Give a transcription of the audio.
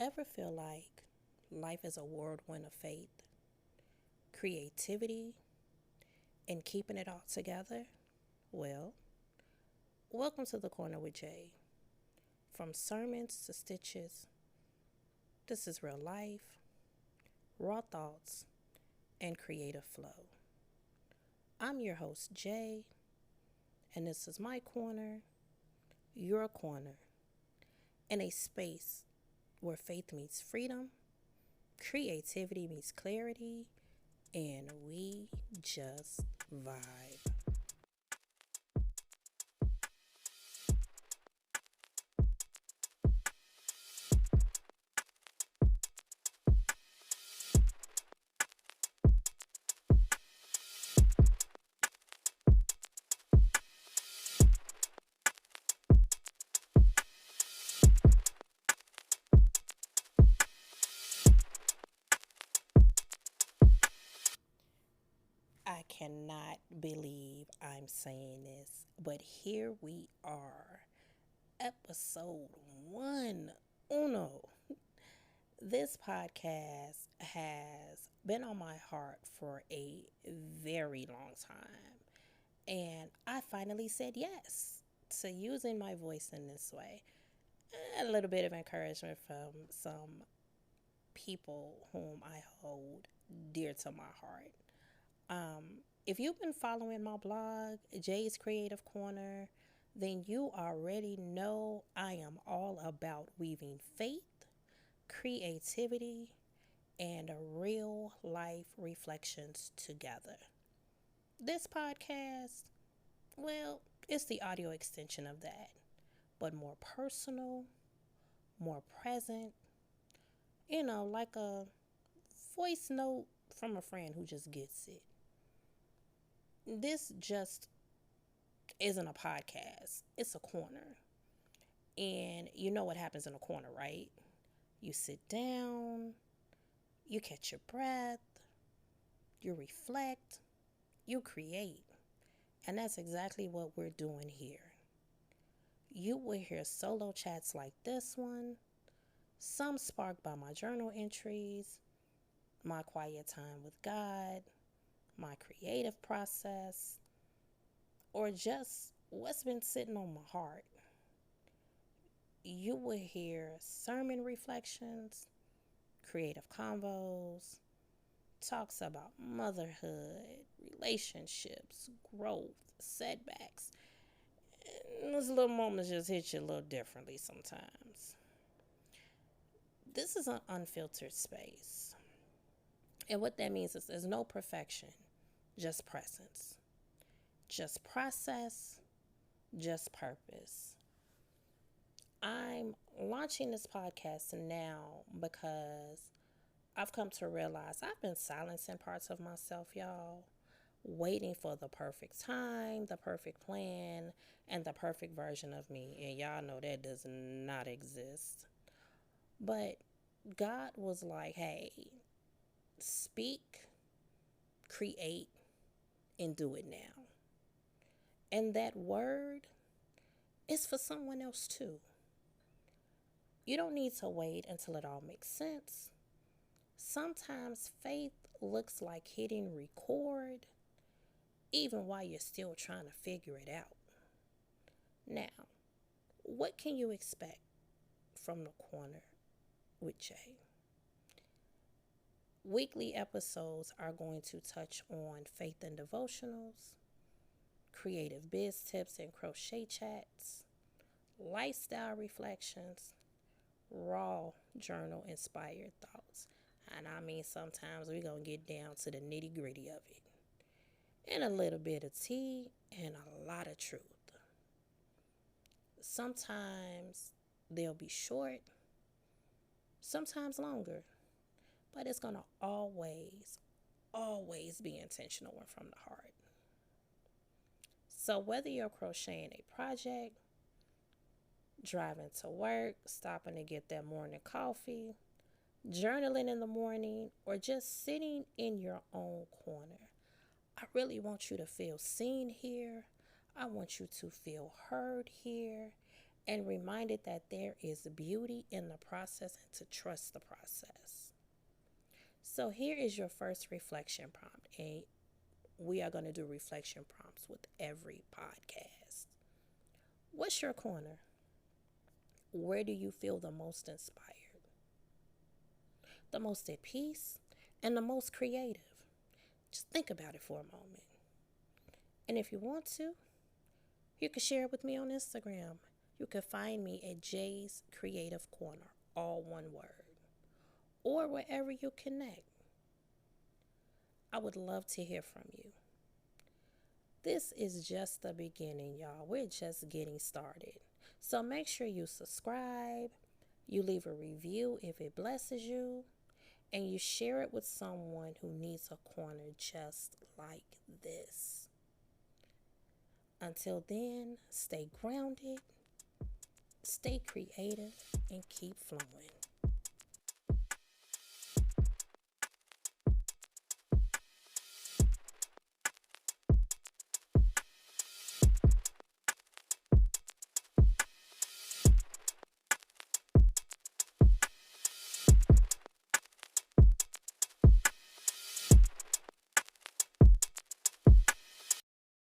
Ever feel like life is a whirlwind of faith, creativity, and keeping it all together? Well, welcome to the Corner with Jay. From sermons to stitches, this is real life, raw thoughts, and creative flow. I'm your host, Jay, and this is my corner, your corner, in a space where faith meets freedom, creativity meets clarity, and we just vibe. I cannot believe I'm saying this, but here we are. Episode one. Uno. This podcast has been on my heart for a very long time. And I finally said yes to using my voice in this way. A little bit of encouragement from some people whom I hold dear to my heart. If you've been following my blog, Jay's Creative Corner, then you already know I am all about weaving faith, creativity, and real life reflections together. This podcast, well, it's the audio extension of that, but more personal, more present, like a voice note from a friend who just gets it. This just isn't a podcast, it's a corner. And you know what happens in a corner, right? You sit down, you catch your breath, you reflect, you create. And that's exactly what we're doing here. You will hear solo chats like this one, some sparked by my journal entries, my quiet time with God, my creative process, or just what's been sitting on my heart. You will hear sermon reflections, creative convos, talks about motherhood, relationships, growth, setbacks. And those little moments just hit you a little differently sometimes. This is an unfiltered space. And what that means is there's no perfection, just presence, just process, just purpose. I'm launching this podcast now because I've come to realize I've been silencing parts of myself, y'all, waiting for the perfect time, the perfect plan, and the perfect version of me. And y'all know that does not exist. But God was like, hey, speak, create, and do it now. And that word is for someone else too. You don't need to wait until it all makes sense. Sometimes faith looks like hitting record even while you're still trying to figure it out. Now, what can you expect from the corner with Jay? Weekly episodes are going to touch on faith and devotionals, creative biz tips and crochet chats, lifestyle reflections, raw journal inspired thoughts. And I mean, sometimes we're going to get down to the nitty gritty of it. And a little bit of tea and a lot of truth. Sometimes they'll be short, sometimes longer, but it's going to always be intentional and from the heart. So whether you're crocheting a project, driving to work, stopping to get that morning coffee, journaling in the morning, or just sitting in your own corner, I really want you to feel seen here. I want you to feel heard here. and reminded that there is beauty in the process and to trust the process. So here is your first reflection prompt, and we are going to do reflection prompts with every podcast. What's your corner? Where do you feel the most inspired, the most at peace, and the most creative? Just think about it for a moment. And if you want to, you can share it with me on Instagram. You can find me at Jay's Creative Corner, all one word, or wherever you connect. I would love to hear from you. This is just the beginning, y'all. We're just getting started. So make sure you subscribe, you leave a review if it blesses you, and you share it with someone who needs a corner just like this. Until then, stay grounded, stay creative, and keep flowing.